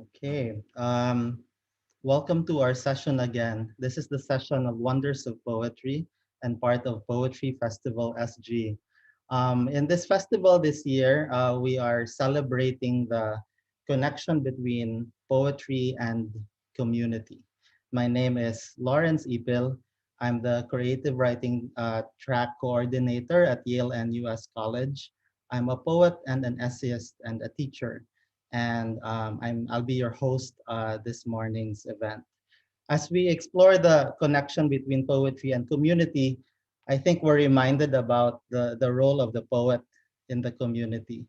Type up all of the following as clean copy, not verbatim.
Okay. Welcome to our session again. This is the session of Wonders of Poetry and part of Poetry Festival SG. In this festival this year, we are celebrating the connection between poetry and community. My name is Lawrence Ypil. I'm the creative writing track coordinator at Yale-NUS College. I'm a poet and an essayist and a teacher, and I'll be your host this morning's event. As we explore the connection between poetry and community, I think we're reminded about the role of the poet in the community.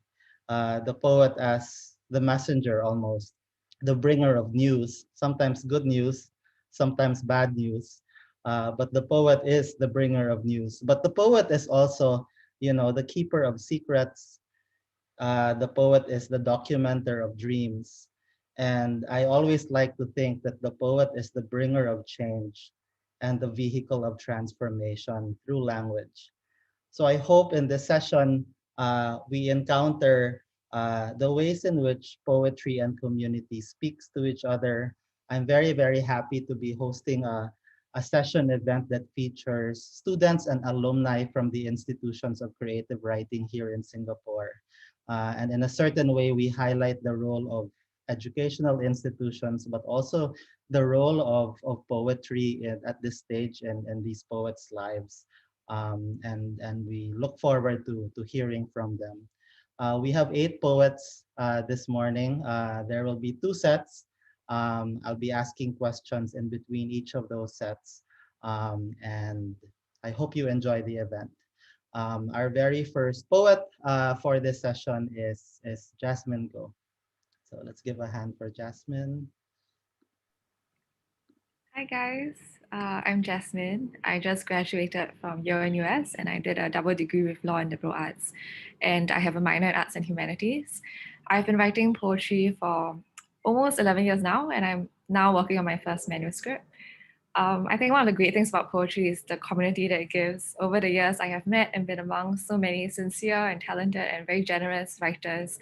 The poet as the messenger almost, the bringer of news, sometimes good news, sometimes bad news. But the poet is the bringer of news. But the poet is also, the keeper of secrets. The poet is the documenter of dreams. And I always like to think that the poet is the bringer of change and the vehicle of transformation through language. So I hope in this session, we encounter the ways in which poetry and community speaks to each other. I'm very, very happy to be hosting a session event that features students and alumni from the institutions of creative writing here in Singapore. And in a certain way, we highlight the role of educational institutions, but also the role of poetry at this stage and these poets' lives. And we look forward to hearing from them. We have 8 poets this morning. There will be 2 sets. I'll be asking questions in between each of those sets. And I hope you enjoy the event. Our very first poet for this session is Jasmine Goh. So let's give a hand for Jasmine. Hi guys, I'm Jasmine. I just graduated from Yale-NUS and I did a double degree with Law and Liberal Arts, and I have a minor in Arts and Humanities. I've been writing poetry for almost 11 years now, and I'm now working on my first manuscript. I think one of the great things about poetry is the community that it gives. Over the years, I have met and been among so many sincere and talented and very generous writers.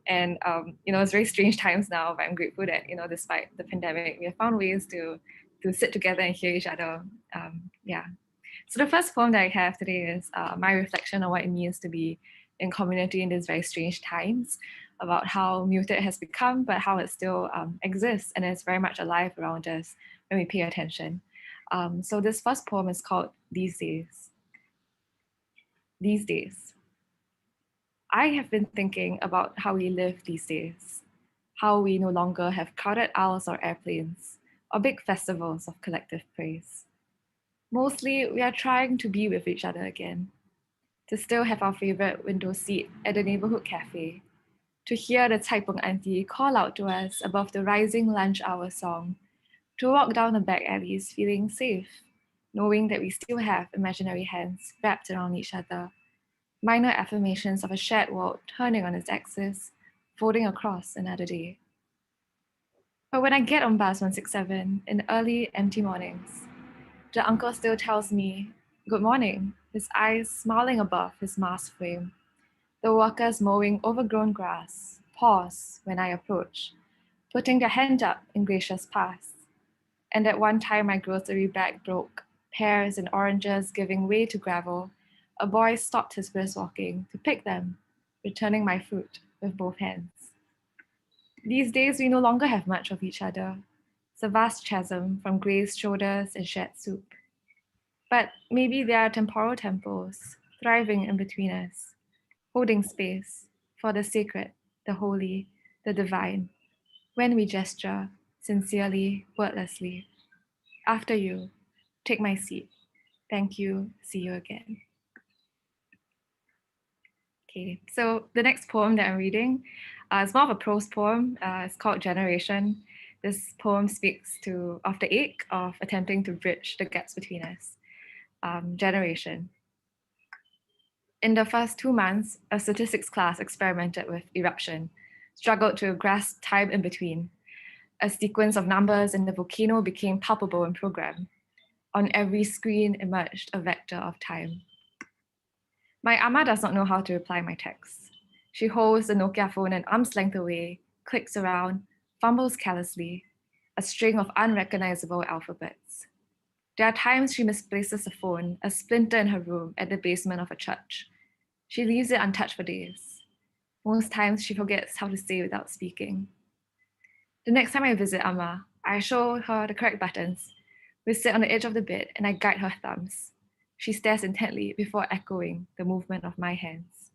And it's very strange times now, but I'm grateful that despite the pandemic, we have found ways to sit together and hear each other. Yeah. So the first poem that I have today is my reflection on what it means to be in community in these very strange times, about how muted it has become, but how it still exists and is very much alive around us when we pay attention. So this first poem is called These Days. These days. I have been thinking about how we live these days, how we no longer have crowded aisles or airplanes, or big festivals of collective praise. Mostly, we are trying to be with each other again, to still have our favorite window seat at the neighborhood cafe, to hear the Taipung auntie call out to us above the rising lunch hour song, to walk down the back alleys feeling safe, knowing that we still have imaginary hands wrapped around each other, minor affirmations of a shared world turning on its axis, folding across another day. But when I get on bus 167 in early, empty mornings, the uncle still tells me, "Good morning," his eyes smiling above his mask frame. The workers mowing overgrown grass pause when I approach, putting their hand up in gracious pass. And at one time my grocery bag broke, pears and oranges giving way to gravel. A boy stopped his brisk walking to pick them, returning my fruit with both hands. These days we no longer have much of each other. It's a vast chasm from grazed shoulders and shared soup. But maybe there are temporal temples thriving in between us, holding space for the sacred, the holy, the divine, when we gesture sincerely, wordlessly. After you, take my seat. Thank you. See you again. Okay, so the next poem that I'm reading is more of a prose poem. It's called Generation. This poem speaks of the ache of attempting to bridge the gaps between us. Generation. In the first 2 months, a statistics class experimented with eruption, struggled to grasp time in between. A sequence of numbers in the volcano became palpable in program. On every screen emerged a vector of time. My ama does not know how to reply my texts. She holds the Nokia phone an arm's length away, clicks around, fumbles carelessly, a string of unrecognizable alphabets. There are times she misplaces a phone, a splinter in her room at the basement of a church. She leaves it untouched for days. Most times she forgets how to say without speaking. The next time I visit Amma, I show her the correct buttons. We sit on the edge of the bed and I guide her thumbs. She stares intently before echoing the movement of my hands.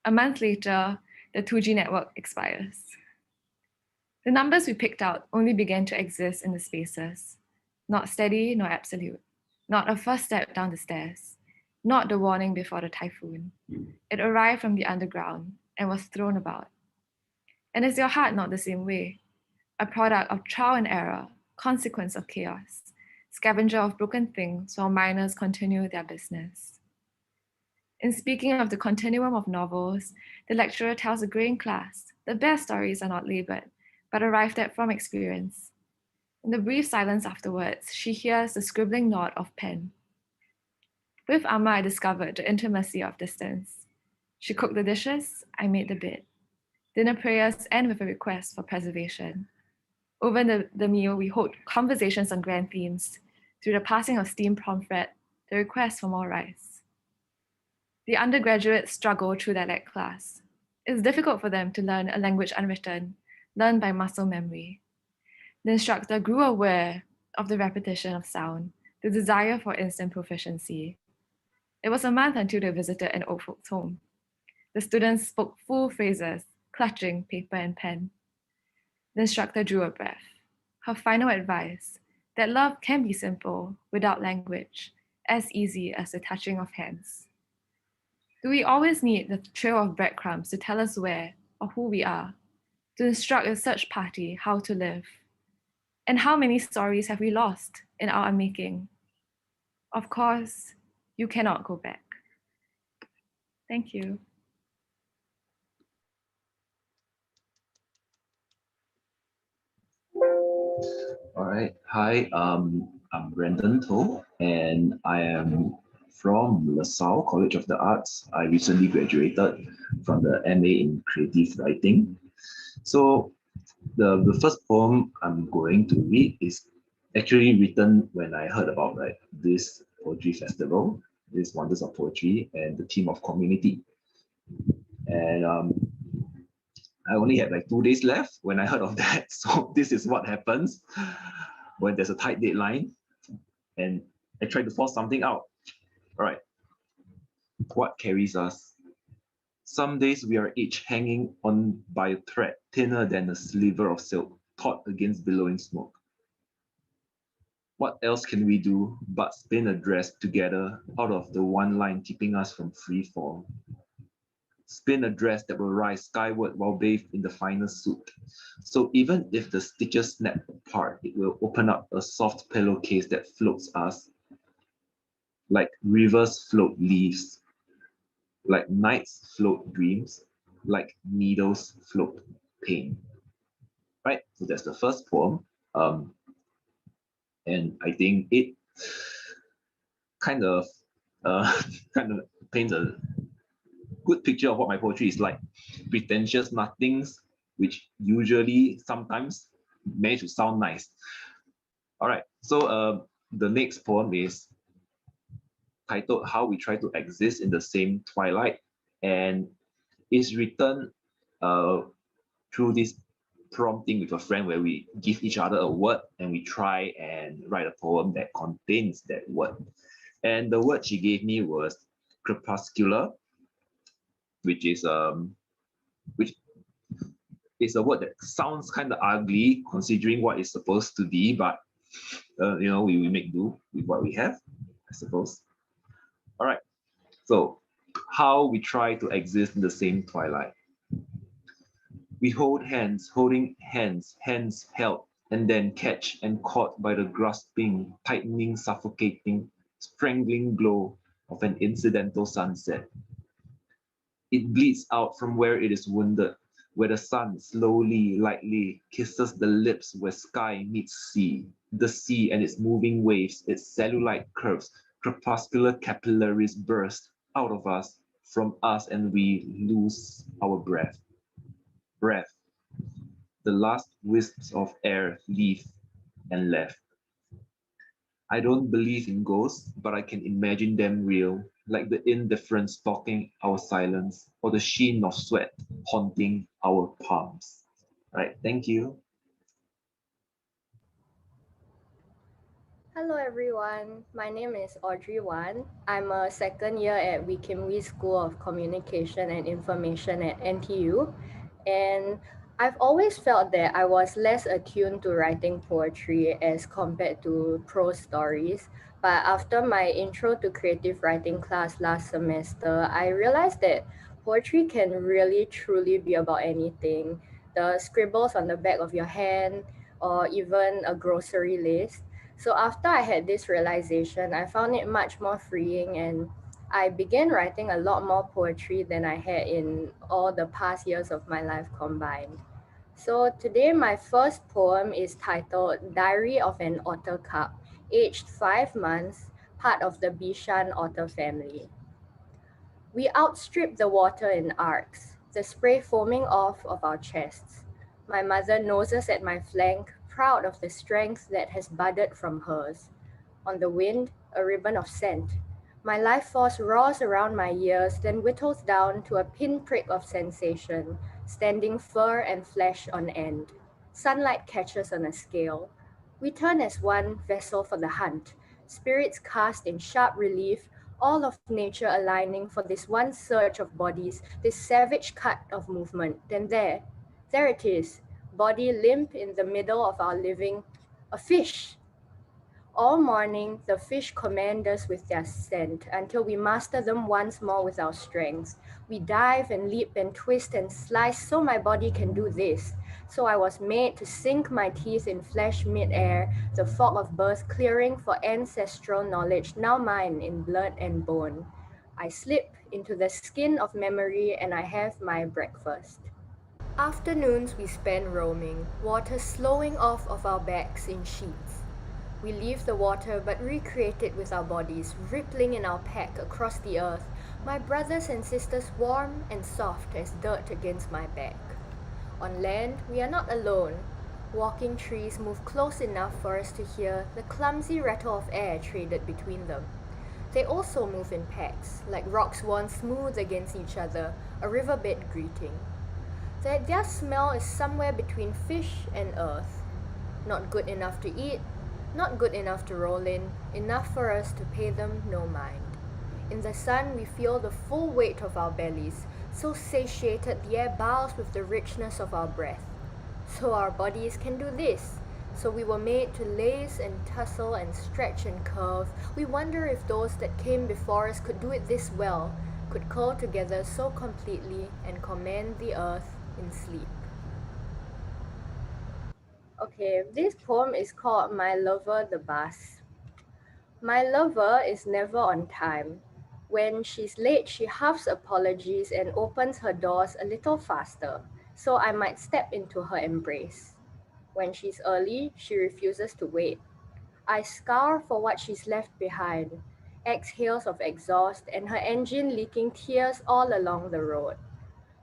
A month later, the 2G network expires. The numbers we picked out only began to exist in the spaces, not steady nor absolute, not a first step down the stairs, not the warning before the typhoon. It arrived from the underground and was thrown about. And is your heart not the same way? A product of trial and error, consequence of chaos, scavenger of broken things while miners continue their business. In speaking of the continuum of novels, the lecturer tells a graying class the best stories are not labored, but arrived at from experience. In the brief silence afterwards, she hears the scribbling nod of pen. With Amma, I discovered the intimacy of distance. She cooked the dishes, I made the bed. Dinner prayers end with a request for preservation. Over the meal, we hold conversations on grand themes. Through the passing of steamed pomfret, the request for more rice. The undergraduates struggle through their lit class. It's difficult for them to learn a language unwritten, learned by muscle memory. The instructor grew aware of the repetition of sound, the desire for instant proficiency. It was a month until they visited an old folks' home. The students spoke full phrases, clutching paper and pen. The instructor drew a breath. Her final advice, that love can be simple, without language, as easy as the touching of hands. Do we always need the trail of breadcrumbs to tell us where or who we are, to instruct a search party how to live? And how many stories have we lost in our unmaking? Of course, you cannot go back. Thank you. All right. Hi, I'm Brendan Toh, and I am from LaSalle College of the Arts. I recently graduated from the MA in Creative Writing. So the first poem I'm going to read is actually written when I heard about this poetry festival, this Wonders of Poetry, and the theme of community. And I only had 2 days left when I heard of that. So this is what happens when there's a tight deadline and I try to force something out. All right. What carries us? Some days we are each hanging on by a thread thinner than a sliver of silk, taut against billowing smoke. What else can we do but spin a dress together out of the one line keeping us from free fall? Spin a dress that will rise skyward while bathed in the finest suit. So even if the stitches snap apart, it will open up a soft pillowcase that floats us like rivers float leaves, like nights float dreams, like needles float pain. Right? So that's the first poem. And I think it kind of paints a good picture of what my poetry is like. Pretentious nothings, which usually sometimes manage to sound nice. All right, so the next poem is titled How We Try to Exist in the Same Twilight, and is written through this prompting with a friend where we give each other a word and we try and write a poem that contains that word. And the word she gave me was crepuscular, which is a word that sounds kind of ugly considering what it's supposed to be, but we make do with what we have, I suppose. All right, so how we try to exist in the same twilight. We hold hands, holding hands, hands held, and then catch and caught by the grasping, tightening, suffocating, strangling glow of an incidental sunset. It bleeds out from where it is wounded, where the sun slowly, lightly kisses the lips where sky meets sea, the sea and its moving waves, its cellulite curves, crepuscular capillaries burst out of us, from us, and we lose our breath. The last wisps of air leave and left. I don't believe in ghosts, but I can imagine them real, like the indifference stalking our silence or the sheen of sweat haunting our palms. Right, thank you. Hello everyone, my name is Audrey Wan. I'm a second year at Wee Wee School of Communication and Information at NTU, and I've always felt that I was less attuned to writing poetry as compared to prose stories. But after my intro to creative writing class last semester, I realized that poetry can really truly be about anything. The scribbles on the back of your hand, or even a grocery list. So after I had this realization, I found it much more freeing, and I began writing a lot more poetry than I had in all the past years of my life combined. So today my first poem is titled Diary of an Otter Cub, aged 5 months, part of the Bishan otter family. We outstrip the water in arcs, the spray foaming off of our chests. My mother noses at my flank, proud of the strength that has budded from hers. On the wind, a ribbon of scent. My life force roars around my ears, then whittles down to a pinprick of sensation, standing fur and flesh on end. Sunlight catches on a scale. We turn as one vessel for the hunt, spirits cast in sharp relief, all of nature aligning for this one surge of bodies, this savage cut of movement. Then there it is, body limp in the middle of our living, a fish. All morning, the fish command us with their scent until we master them once more with our strength. We dive and leap and twist and slice so my body can do this. So I was made to sink my teeth in flesh mid-air, the fog of birth clearing for ancestral knowledge, now mine in blood and bone. I slip into the skin of memory and I have my breakfast. Afternoons we spend roaming, water slowing off of our backs in sheets. We leave the water but recreate it with our bodies, rippling in our pack across the earth, my brothers and sisters warm and soft as dirt against my back. On land, we are not alone. Walking trees move close enough for us to hear the clumsy rattle of air traded between them. They also move in packs, like rocks worn smooth against each other, a riverbed greeting. Their smell is somewhere between fish and earth. Not good enough to eat, not good enough to roll in, enough for us to pay them no mind. In the sun, we feel the full weight of our bellies, so satiated the air bows with the richness of our breath. So our bodies can do this. So we were made to lace and tussle and stretch and curve. We wonder if those that came before us could do it this well, could curl together so completely and command the earth in sleep. Okay, this poem is called My Lover the Bus. My lover is never on time. When she's late, she huffs apologies and opens her doors a little faster, so I might step into her embrace. When she's early, she refuses to wait. I scour for what she's left behind, exhales of exhaust and her engine leaking tears all along the road.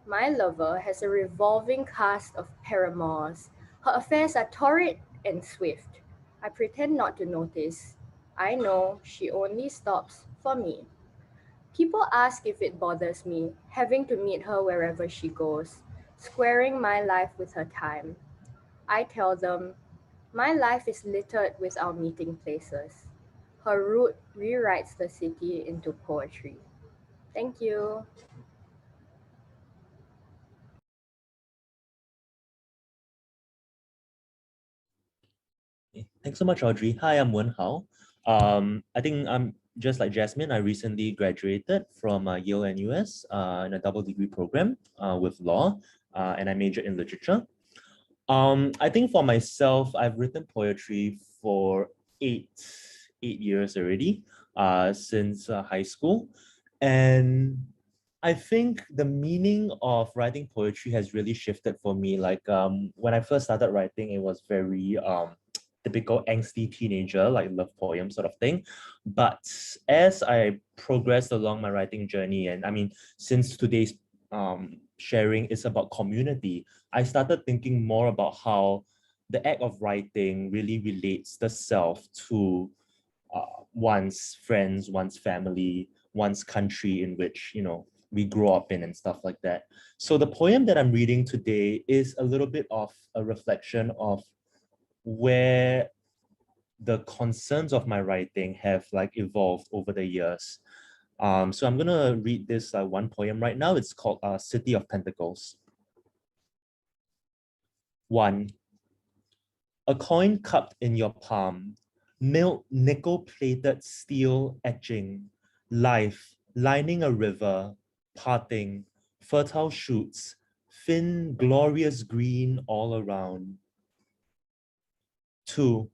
My lover has a revolving cast of paramours. Her affairs are torrid and swift. I pretend not to notice. I know she only stops for me. People ask if it bothers me, having to meet her wherever she goes, squaring my life with her time. I tell them, my life is littered with our meeting places. Her route rewrites the city into poetry. Thank you. Thanks so much, Audrey. Hi, I'm Wern Hao. I think I'm just like Jasmine. I recently graduated from Yale-NUS in a double degree program with law, and I majored in literature. I think for myself, I've written poetry for eight years already, since high school, and I think the meaning of writing poetry has really shifted for me. Like when I first started writing, it was very typical angsty teenager, like love poem sort of thing. But as I progressed along my writing journey, and I mean, since today's sharing is about community, I started thinking more about how the act of writing really relates the self to one's friends, one's family, one's country in which, we grow up in and stuff like that. So the poem that I'm reading today is a little bit of a reflection of where the concerns of my writing have like evolved over the years. So I'm gonna read this one poem right now. It's called City of Pentacles. 1. A coin cupped in your palm, milk nickel-plated steel etching, life lining a river, parting, fertile shoots, thin, glorious green all around. 2.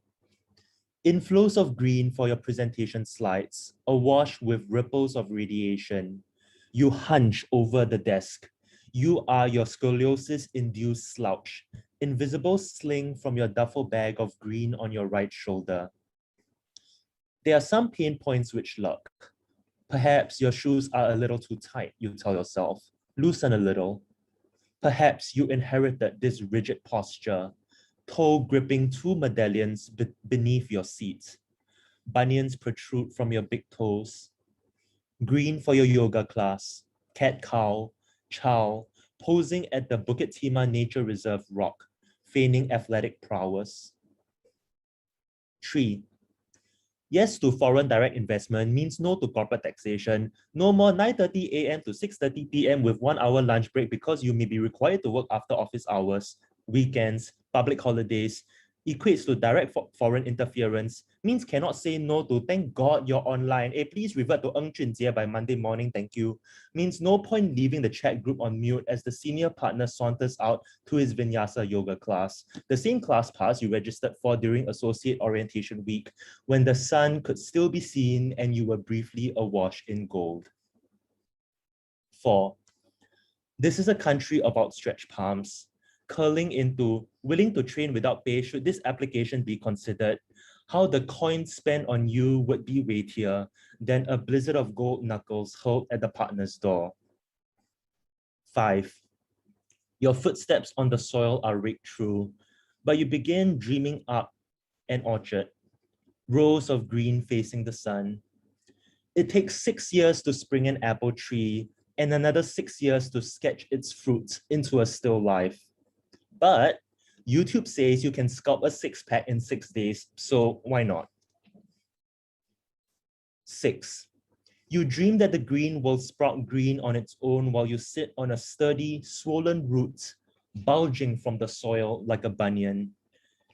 Inflows of green for your presentation slides, awash with ripples of radiation. You hunch over the desk. You are your scoliosis-induced slouch, invisible sling from your duffel bag of green on your right shoulder. There are some pain points which lurk. Perhaps your shoes are a little too tight, you tell yourself. Loosen a little. Perhaps you inherited this rigid posture, toe gripping two medallions beneath your seat. Bunions protrude from your big toes. Green for your yoga class. Cat-cow, chow, posing at the Bukit Timah Nature Reserve rock, feigning athletic prowess. 3. Yes to foreign direct investment means no to corporate taxation. No more 9:30 a.m. to 6:30 p.m. with 1 hour lunch break because you may be required to work after office hours, weekends, public holidays. Equates to direct foreign interference, means cannot say no to thank God you're online. Please revert to Earn Jia by Monday morning, thank you. Means no point leaving the chat group on mute as the senior partner saunters out to his vinyasa yoga class. The same class pass you registered for during associate orientation week when the sun could still be seen and you were briefly awash in gold. 4. This is a country of outstretched palms, curling into willing to train without pay should this application be considered. How the coin spent on you would be weightier than a blizzard of gold knuckles hurled at the partner's door. 5. Your footsteps on the soil are raked through, but you begin dreaming up an orchard, rows of green facing the sun. It takes 6 years to spring an apple tree and another 6 years to sketch its fruit into a still life. But YouTube says you can sculpt a six-pack in 6 days, so why not? 6. You dream that the green will sprout green on its own while you sit on a sturdy, swollen root, bulging from the soil like a banyan.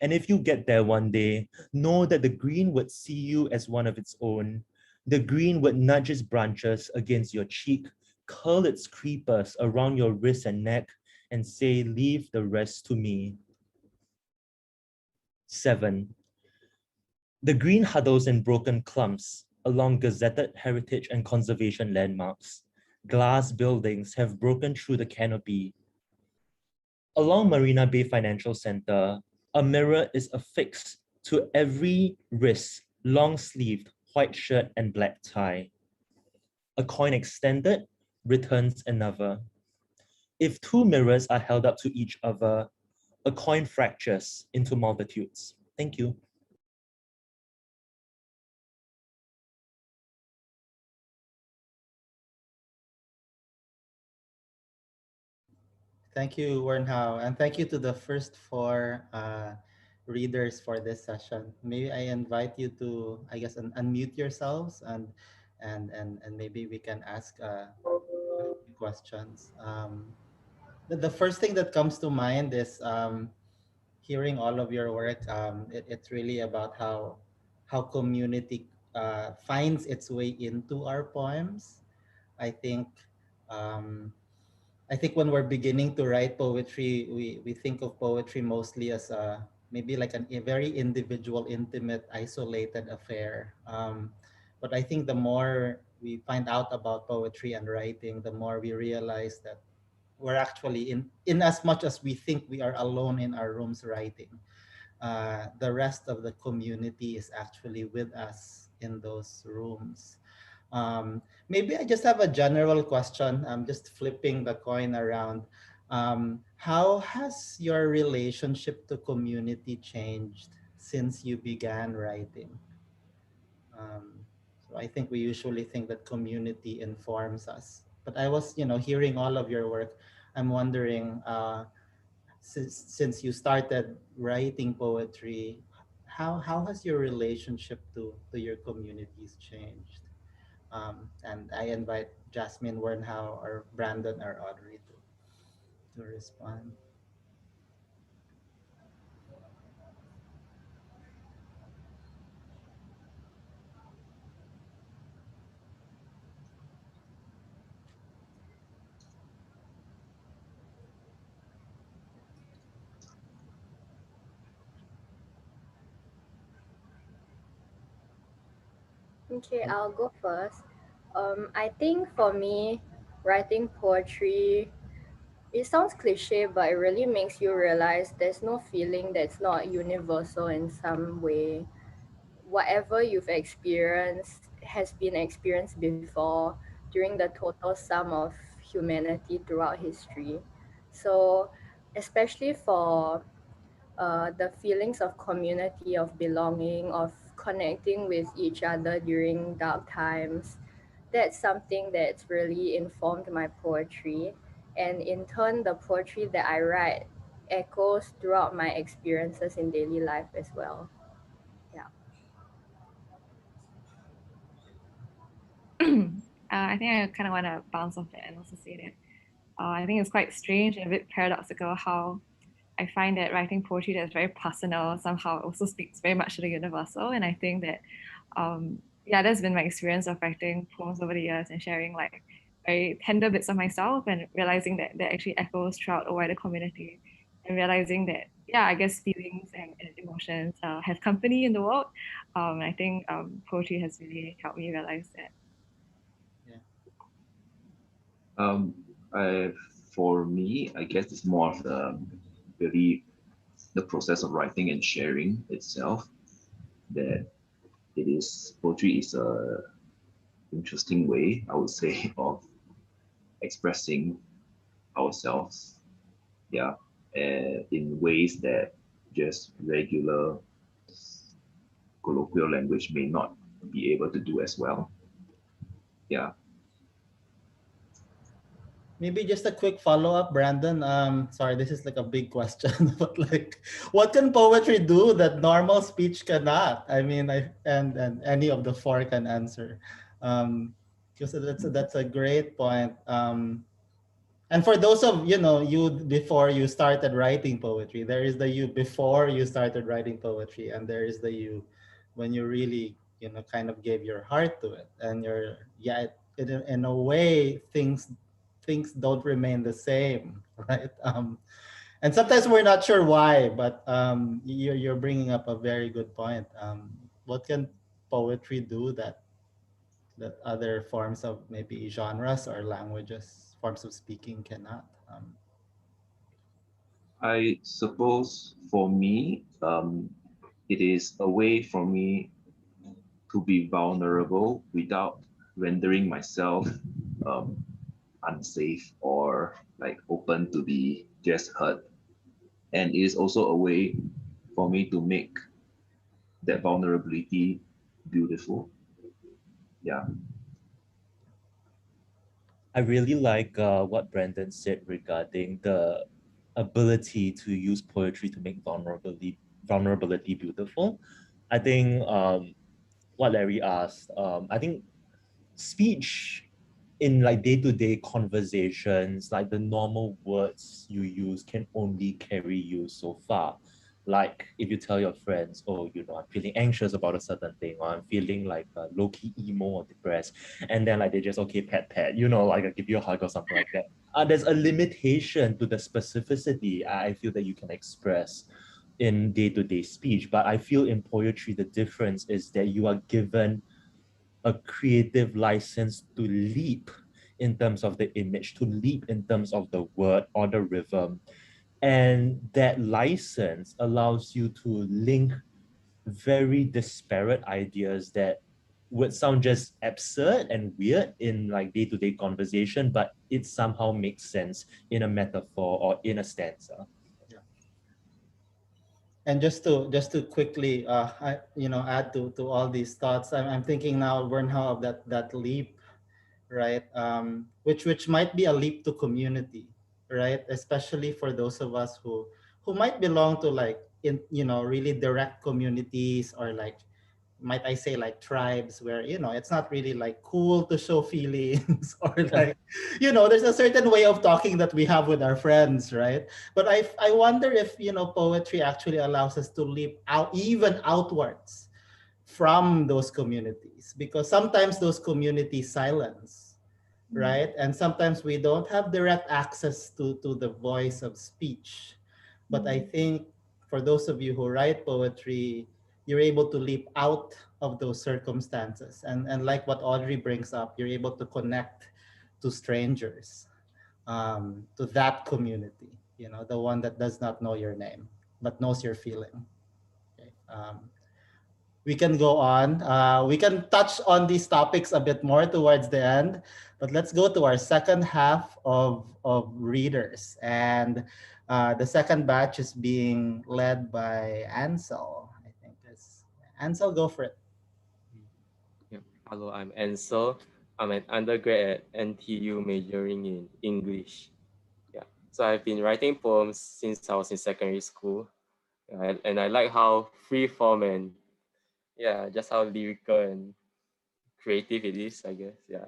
And if you get there one day, know that the green would see you as one of its own. The green would nudge its branches against your cheek, curl its creepers around your wrist and neck, and say, leave the rest to me. 7. The green huddles in broken clumps along gazetted heritage and conservation landmarks. Glass buildings have broken through the canopy. Along Marina Bay Financial Center, a mirror is affixed to every wrist, long-sleeved, white shirt and black tie. A coin extended returns another. If two mirrors are held up to each other, a coin fractures into multitudes. Thank you. Thank you, Wern Hao, and thank you to the first 4 readers for this session. Maybe I invite you to, I guess, unmute yourselves and maybe we can ask a few questions. The first thing that comes to mind is hearing all of your work. It's really about how community finds its way into our poems. I think. Um, I think when we're beginning to write poetry, we think of poetry mostly as maybe like a very individual, intimate, isolated affair. But I think the more we find out about poetry and writing, the more we realize that we're actually in as much as we think we are alone in our rooms writing. The rest of the community is actually with us in those rooms. Maybe I just have a general question. I'm just flipping the coin around. How has your relationship to community changed since you began writing? So I think we usually think that community informs us. But I was, hearing all of your work, I'm wondering, since you started writing poetry, how has your relationship to your communities changed? And I invite Jasmine, Wern Hao, or Brandon or Audrey to respond. Okay, I'll go first. I think for me, writing poetry, it sounds cliche, but it really makes you realize there's no feeling that's not universal in some way. Whatever you've experienced has been experienced before during the total sum of humanity throughout history. So, especially for the feelings of community, of belonging, of connecting with each other during dark times, that's something that's really informed my poetry. And in turn, the poetry that I write echoes throughout my experiences in daily life as well. Yeah. I think I kind of want to bounce off that and also say that I think it's quite strange and a bit paradoxical how I find that writing poetry that's very personal somehow also speaks very much to the universal. And I think that, yeah, that's been my experience of writing poems over the years and sharing like very tender bits of myself and realizing that that actually echoes throughout a wider community and realizing that, yeah, I guess feelings and emotions have company in the world. I think poetry has really helped me realize that. Yeah. Um, I, for me, I guess it's more of really the process of writing and sharing itself. That it is poetry is a interesting way, I would say, of expressing ourselves. Yeah, in ways that just regular colloquial language may not be able to do as well. Yeah. Maybe just a quick follow-up, Brandon. Sorry, this is like a big question, but like, what can poetry do that normal speech cannot? I mean, and any of the four can answer. Because that's a great point. And for those of you before you started writing poetry, there is the you before you started writing poetry, and there is the you when you really kind of gave your heart to it, and in a way things don't remain the same, right? And sometimes we're not sure why, but you're bringing up a very good point. What can poetry do that other forms of maybe genres or languages, forms of speaking cannot? I suppose for me, it is a way for me to be vulnerable without rendering myself um, unsafe or like open to be just hurt. And it is also a way for me to make that vulnerability beautiful. Yeah. I really like what Brandon said regarding the ability to use poetry to make vulnerability beautiful. I think what Larry asked, I think speech in like day-to-day conversations, like the normal words you use can only carry you so far. Like if you tell your friends, oh, I'm feeling anxious about a certain thing, or I'm feeling like low-key emo or depressed, and then like they just okay, pat, like I give you a hug or something like that. There's a limitation to the specificity I feel that you can express in day-to-day speech. But I feel in poetry, the difference is that you are given a creative license to leap in terms of the image, to leap in terms of the word or the rhythm. And that license allows you to link very disparate ideas that would sound just absurd and weird in like day-to-day conversation, but it somehow makes sense in a metaphor or in a stanza. And just to quickly add to all these thoughts, I'm thinking now, Wern Hao, of that leap, right? Which might be a leap to community, right? Especially for those of us who might belong to like in really direct communities, or like, might I say, like tribes where it's not really like cool to show feelings, or like there's a certain way of talking that we have with our friends, right? But I wonder if poetry actually allows us to leap out, even outwards from those communities, because sometimes those communities silence, right? And sometimes we don't have direct access to the voice of speech. But I think for those of you who write poetry, you're able to leap out of those circumstances. And like what Audrey brings up, you're able to connect to strangers, to that community, the one that does not know your name, but knows your feeling. Okay. We can go on. We can touch on these topics a bit more towards the end, but let's go to our second half of readers. And the second batch is being led by Ansel. I think it's Ansel, go for it. Yeah. Hello, I'm Ansel. I'm an undergrad at NTU majoring in English. Yeah. So I've been writing poems since I was in secondary school. And I like how free form and just how lyrical and creative it is, I guess. Yeah.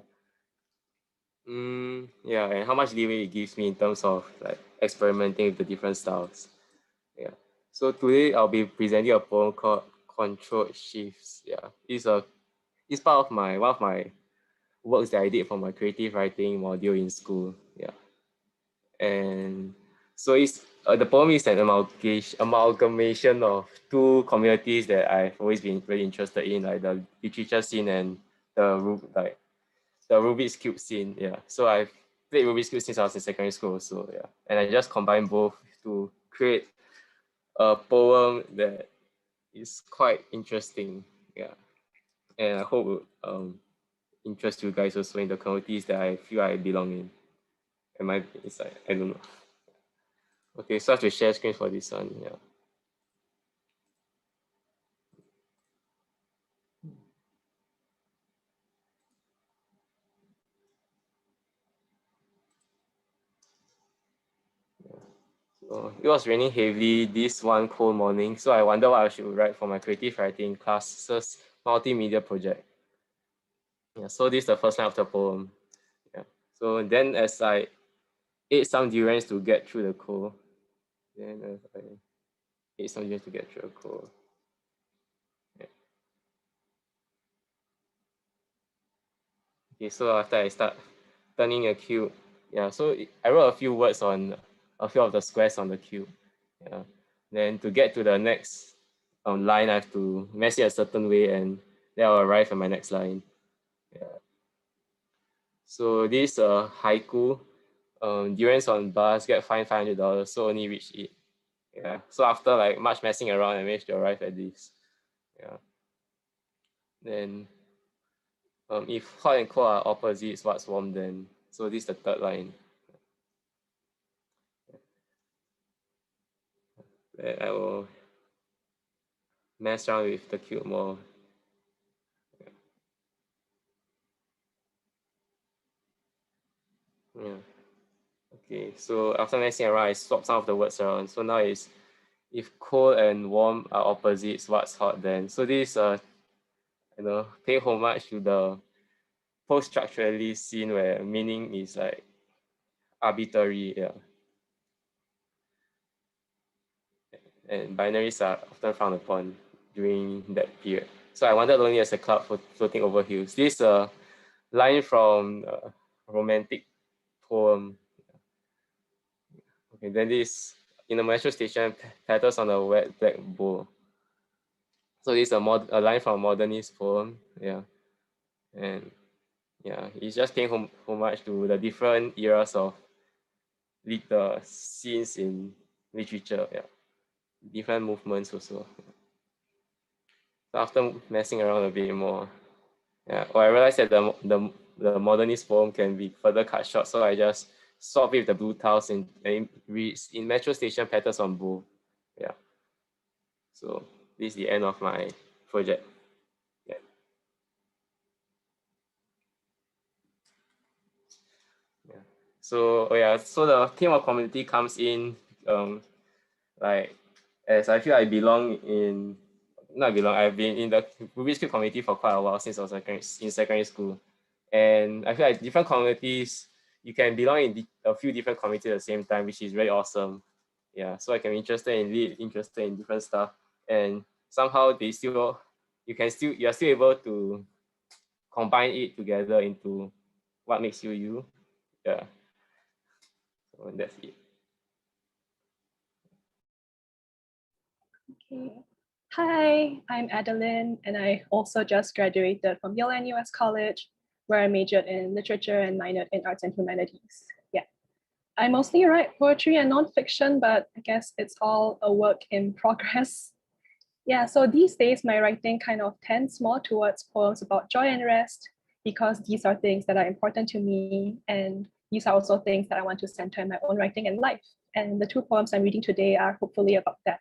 And how much leeway it gives me in terms of like experimenting with the different styles. Yeah. So today I'll be presenting a poem called Controlled Shifts. Yeah. It's part of one of my works that I did for my creative writing module in school. Yeah. And so the poem is an amalgamation of two communities that I've always been really interested in, like the literature scene and the Rubik's Cube scene. Yeah. So I've played Rubik's Cube since I was in secondary school. So yeah. And I just combine both to create a poem that is quite interesting. Yeah. And I hope it would interest you guys also in the communities that I feel I belong in. Am I inside? I don't know. Okay, so I have to share screen for this one. Yeah. So it was raining heavily this one cold morning, so I wonder what I should write for my creative writing classes multimedia project. Yeah, so this is the first line of the poem. Yeah. So then as I ate some durians to get through the cold, then as I ate some durians to get through the cold. Yeah. Okay, so after I start turning a cube, so I wrote a few words on a few of the squares on the cube. Yeah. Then to get to the next line, I have to mess it a certain way, and then I'll arrive at my next line. Yeah. So this haiku, durians on bus get fined $500, so only reach it. Yeah. So after like much messing around, I managed to arrive at this. Yeah. Then if hot and cold are opposites, what's warm then? So this is the third line. Then I will mess around with the cube more. Yeah. Okay, so after messing around, I swapped some of the words around. So now it's if cold and warm are opposites, what's hot then? So this pay homage to the post-structuralist scene where meaning is like arbitrary, yeah. And binaries are often frowned upon during that period. So I wanted only as a cloud floating over hills. This line from a romantic poem. Okay, then this in the metro station, petals on a wet black bowl. So this is a line from a modernist poem, yeah. And yeah, it's just paying homage to the different eras of the scenes in literature, yeah. Different movements also. So after messing around a bit more, Yeah, well, I realized that the modernist poem can be further cut short, so I just swap with the blue tiles and reads in metro station patterns on both. Yeah. So this is the end of my project. Yeah. Yeah. So so the theme of community comes in like as I feel I belong in not belong, I've been in the Rubik's Cube community for quite a while since I was in secondary school. And I feel like different communities, you can belong in a few different communities at the same time, which is very awesome. Yeah, so I can be interested in different stuff. And somehow you are still able to combine it together into what makes you you. Yeah, so that's it. Okay. Hi, I'm Adeline, and I also just graduated from Yale-NUS College, where I majored in literature and minored in arts and humanities. Yeah, I mostly write poetry and nonfiction, but I guess it's all a work in progress. Yeah, so these days my writing kind of tends more towards poems about joy and rest, because these are things that are important to me, and these are also things that I want to center in my own writing and life. And the two poems I'm reading today are hopefully about that.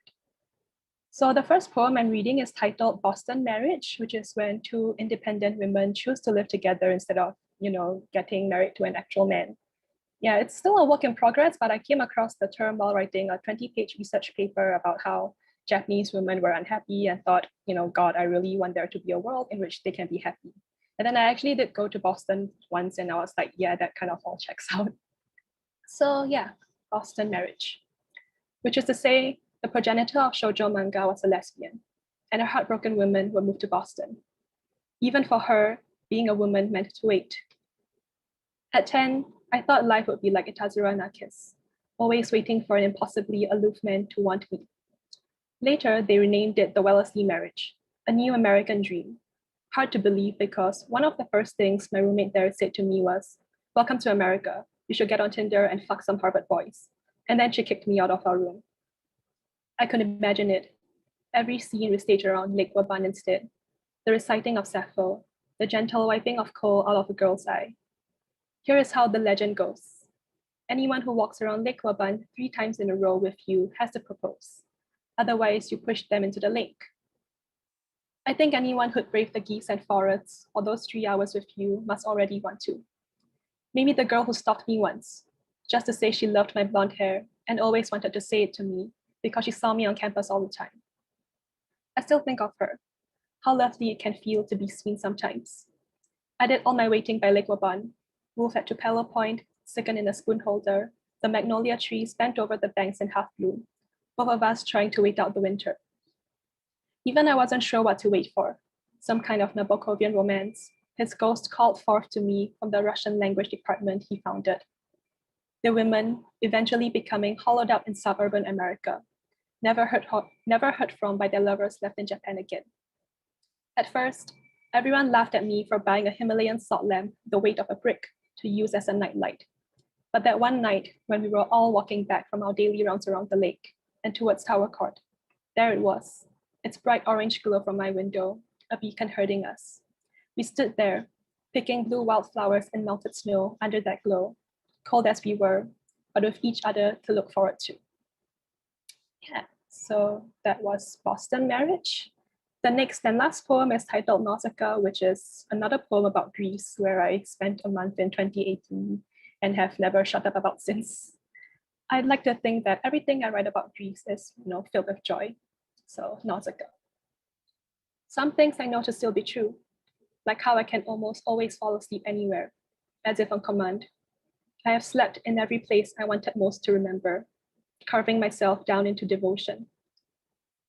So the first poem I'm reading is titled Boston Marriage, which is when two independent women choose to live together instead of, getting married to an actual man. Yeah, it's still a work in progress, but I came across the term while writing a 20-page research paper about how Japanese women were unhappy and thought, God, I really want there to be a world in which they can be happy. And then I actually did go to Boston once and I was like, yeah, that kind of all checks out. So yeah, Boston Marriage, which is to say, the progenitor of shoujo manga was a lesbian, and a heartbroken woman would move to Boston. Even for her, being a woman meant to wait. At 10, I thought life would be like Itazura na Kiss, always waiting for an impossibly aloof man to want me. Later, they renamed it the Wellesley Marriage, a new American dream. Hard to believe because one of the first things my roommate there said to me was, "Welcome to America. You should get on Tinder and fuck some Harvard boys." And then she kicked me out of our room. I could imagine it. Every scene was staged around Lake Waban instead. The reciting of Sappho, the gentle wiping of coal out of a girl's eye. Here is how the legend goes. Anyone who walks around Lake Waban 3 times in a row with you has to propose. Otherwise, you push them into the lake. I think anyone who'd brave the geese and forests for those 3 hours with you must already want to. Maybe the girl who stopped me once, just to say she loved my blonde hair and always wanted to say it to me because she saw me on campus all the time. I still think of her, how lovely it can feel to be seen sometimes. I did all my waiting by Lake Waban, moved at Tupelo Point, second in a spoon holder, the magnolia trees bent over the banks in half bloom, both of us trying to wait out the winter. Even I wasn't sure what to wait for, some kind of Nabokovian romance. His ghost called forth to me from the Russian language department he founded. The women, eventually becoming hollowed out in suburban America, never heard from by their lovers left in Japan again. At first, everyone laughed at me for buying a Himalayan salt lamp the weight of a brick to use as a nightlight. But that one night, when we were all walking back from our daily rounds around the lake and towards Tower Court, there it was, its bright orange glow from my window, a beacon herding us. We stood there, picking blue wildflowers in melted snow under that glow, cold as we were, but with each other to look forward to. Yeah, so that was Boston Marriage. The next and last poem is titled Nausicaa, which is another poem about Greece, where I spent a month in 2018 and have never shut up about since. I'd like to think that everything I write about Greece is, filled with joy. So Nausicaa. Some things I know to still be true, like how I can almost always fall asleep anywhere, as if on command. I have slept in every place I wanted most to remember, carving myself down into devotion.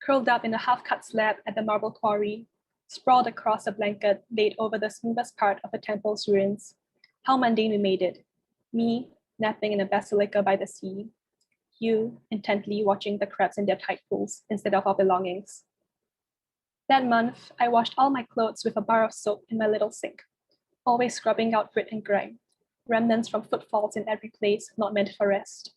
Curled up in a half-cut slab at the marble quarry, sprawled across a blanket laid over the smoothest part of a temple's ruins. How mundane we made it. Me, napping in a basilica by the sea. You, intently watching the crabs in their tide pools instead of our belongings. That month, I washed all my clothes with a bar of soap in my little sink, always scrubbing out grit and grime, remnants from footfalls in every place not meant for rest.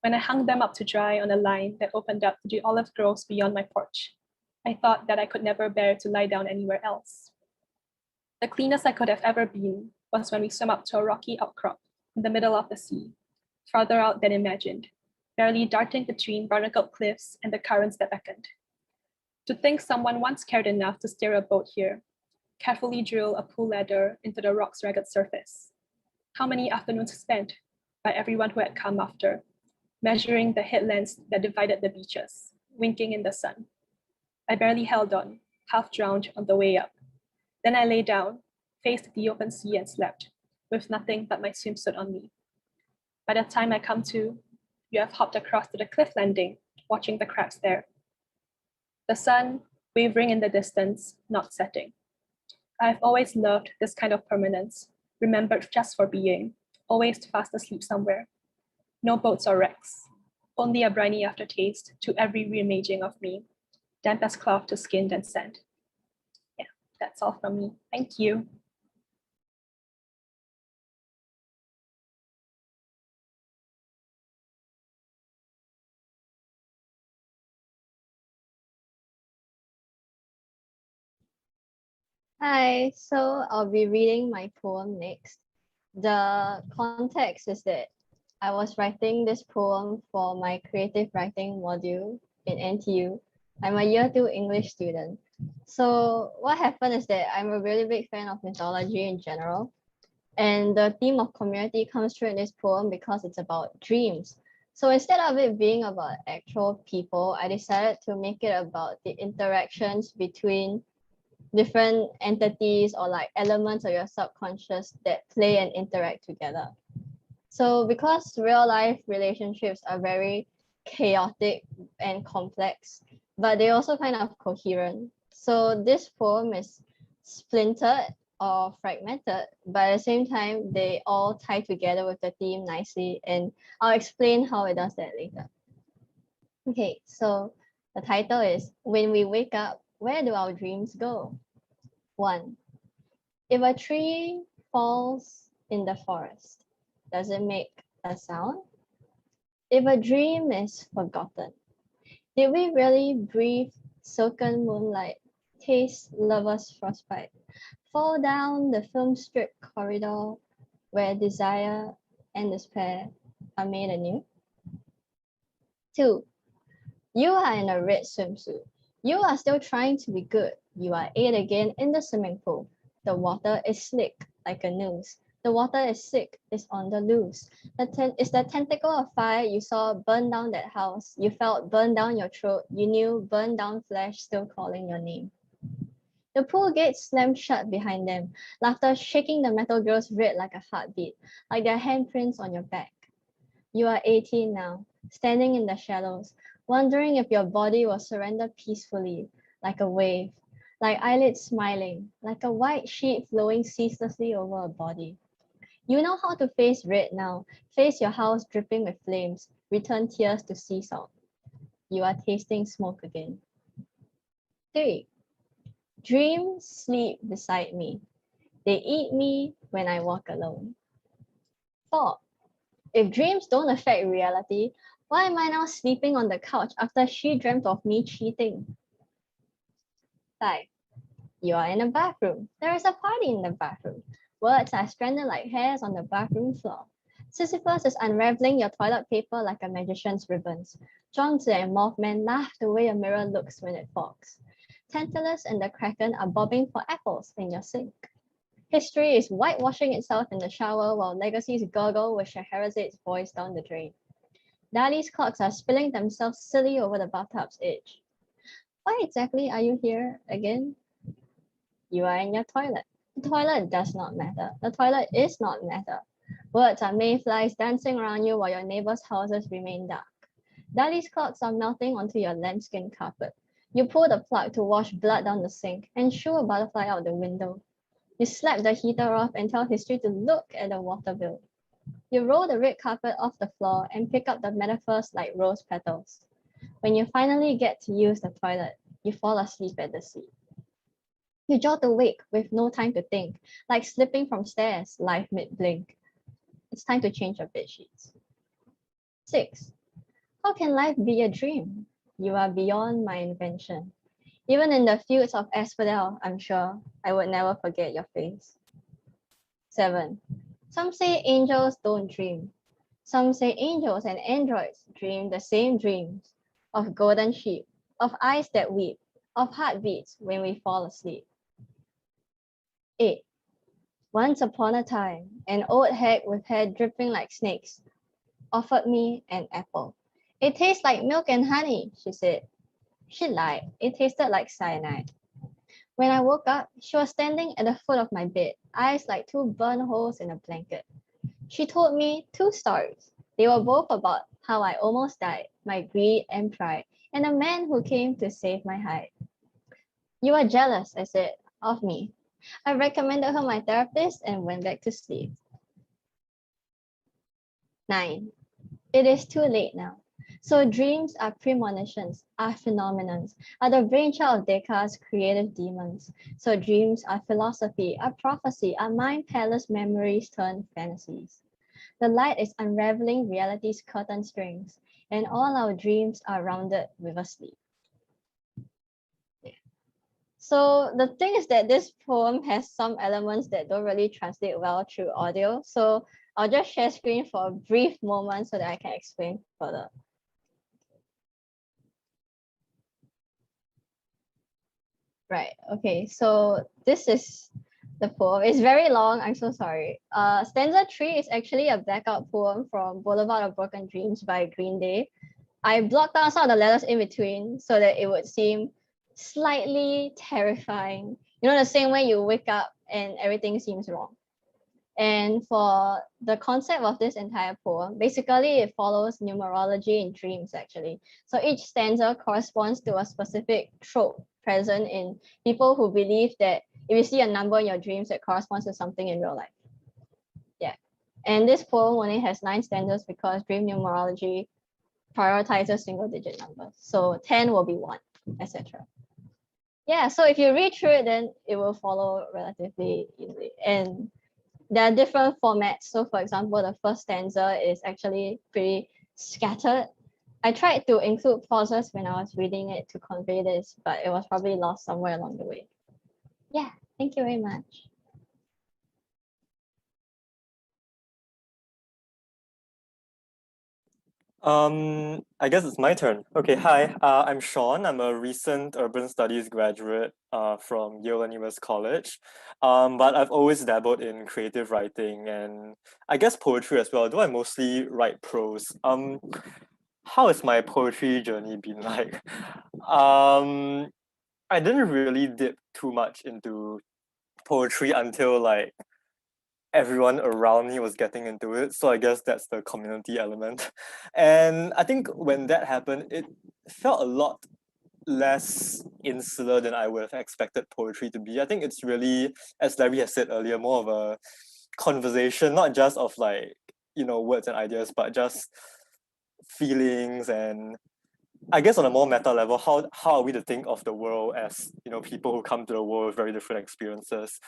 When I hung them up to dry on a line that opened up to the olive groves beyond my porch, I thought that I could never bear to lie down anywhere else. The cleanest I could have ever been was when we swam up to a rocky outcrop in the middle of the sea, farther out than imagined, barely darting between barnacled cliffs and the currents that beckoned. To think someone once cared enough to steer a boat here, carefully drill a pool ladder into the rock's ragged surface. How many afternoons spent by everyone who had come after, measuring the headlands that divided the beaches, winking in the sun. I barely held on, half drowned on the way up. Then I lay down, faced the open sea and slept, with nothing but my swimsuit on me. By the time I come to, you have hopped across to the cliff landing, watching the crabs there. The sun, wavering in the distance, not setting. I've always loved this kind of permanence, remembered just for being, always fast asleep somewhere. No boats or wrecks, only a briny aftertaste to every reimaging of me, damp as cloth to skin and sand. Yeah, that's all from me. Thank you. Hi, so I'll be reading my poem next. The context is that I was writing this poem for my creative writing module in NTU. I'm a year 2 English student. So what happened is that I'm a really big fan of mythology in general. And the theme of community comes through in this poem because it's about dreams. So instead of it being about actual people, I decided to make it about the interactions between different entities or like elements of your subconscious that play and interact together. So because real life relationships are very chaotic and complex, but they also kind of coherent. So this poem is splintered or fragmented, but at the same time, they all tie together with the theme nicely, and I'll explain how it does that later. Okay, so the title is When We Wake Up, Where Do Our Dreams Go? 1. If a tree falls in the forest, does it make a sound? If a dream is forgotten, did we really breathe silken moonlight, taste lovers' frostbite, fall down the film strip corridor where desire and despair are made anew? 2. You are in a red swimsuit. You are still trying to be good. You are 8 again in the swimming pool. The water is slick like a noose. The water is sick, it's on the loose. It's the tentacle of fire you saw burn down that house. You felt burn down your throat. You knew burn down flesh still calling your name. The pool gates slammed shut behind them, laughter shaking the metal girls red like a heartbeat, like their handprints on your back. You are 18 now, standing in the shallows, wondering if your body will surrender peacefully, like a wave, like eyelids smiling, like a white sheet flowing ceaselessly over a body. You know how to face red now, face your house dripping with flames, return tears to sea salt. You are tasting smoke again. 3. Dreams sleep beside me. They eat me when I walk alone. 4. If dreams don't affect reality, why am I now sleeping on the couch after she dreamt of me cheating? 5. You are in a bathroom. There is a party in the bathroom. Words are stranded like hairs on the bathroom floor. Sisyphus is unraveling your toilet paper like a magician's ribbons. Zhuangzi and Mothman laugh the way a mirror looks when it fogs. Tantalus and the Kraken are bobbing for apples in your sink. History is whitewashing itself in the shower while legacies gurgle with Scheherazade's voice down the drain. Dali's clocks are spilling themselves silly over the bathtub's edge. Why exactly are you here again? You are in your toilet. The toilet does not matter. The toilet is not matter. Words are mayflies dancing around you while your neighbors' houses remain dark. Dali's clocks are melting onto your lambskin carpet. You pull the plug to wash blood down the sink and shoo a butterfly out the window. You slap the heater off and tell history to look at the water bill. You roll the red carpet off the floor and pick up the metaphors like rose petals. When you finally get to use the toilet, you fall asleep at the seat. You jolt awake with no time to think, like slipping from stairs, life mid-blink. It's time to change your bed sheets. 6. How can life be a dream? You are beyond my invention. Even in the fields of asphodel, I'm sure I would never forget your face. 7. Some say angels don't dream. Some say angels and androids dream the same dreams of golden sheep, of eyes that weep, of heartbeats when we fall asleep. 8. Once upon a time, an old hag with hair dripping like snakes offered me an apple. It tastes like milk and honey, she said. She lied. It tasted like cyanide. When I woke up, she was standing at the foot of my bed, eyes like 2 burn holes in a blanket. She told me 2 stories. They were both about how I almost died, my greed and pride, and a man who came to save my hide. You are jealous, I said, of me. I recommended her my therapist and went back to sleep. 9. It is too late now. So dreams are premonitions, are phenomenons, are the brainchild of Descartes' creative demons. So dreams are philosophy, are prophecy, are mind palace memories turned fantasies. The light is unraveling reality's curtain strings, and all our dreams are rounded with a sleep. So the thing is that this poem has some elements that don't really translate well through audio. So I'll just share screen for a brief moment so that I can explain further. Right, okay, so this is the poem. It's very long, I'm so sorry. Stanza 3 is actually a backup poem from Boulevard of Broken Dreams by Green Day. I blocked out some of the letters in between so that it would seem slightly terrifying. You know, the same way you wake up and everything seems wrong. And for the concept of this entire poem, basically it follows numerology in dreams actually. So each stanza corresponds to a specific trope present in people who believe that if you see a number in your dreams, it corresponds to something in real life. Yeah. And this poem only has 9 stanzas because dream numerology prioritizes single digit numbers. So 10 will be 1, etc. Yeah, so if you read through it, then it will follow relatively easily. And there are different formats. So for example, the first stanza is actually pretty scattered. I tried to include pauses when I was reading it to convey this, but it was probably lost somewhere along the way. Yeah, thank you very much. I guess it's my turn. Okay, hi, I'm Sean. I'm a recent urban studies graduate from Yale-NUS College. But I've always dabbled in creative writing and I guess poetry as well, though I mostly write prose. How has my poetry journey been like? I didn't really dip too much into poetry until like everyone around me was getting into it. So I guess that's the community element. And I think when that happened, it felt a lot less insular than I would have expected poetry to be. I think it's really, as Larry has said earlier, more of a conversation, not just of like, you know, words and ideas, but just feelings and I guess on a more meta level, how are we to think of the world as, you know, people who come to the world with very different experiences.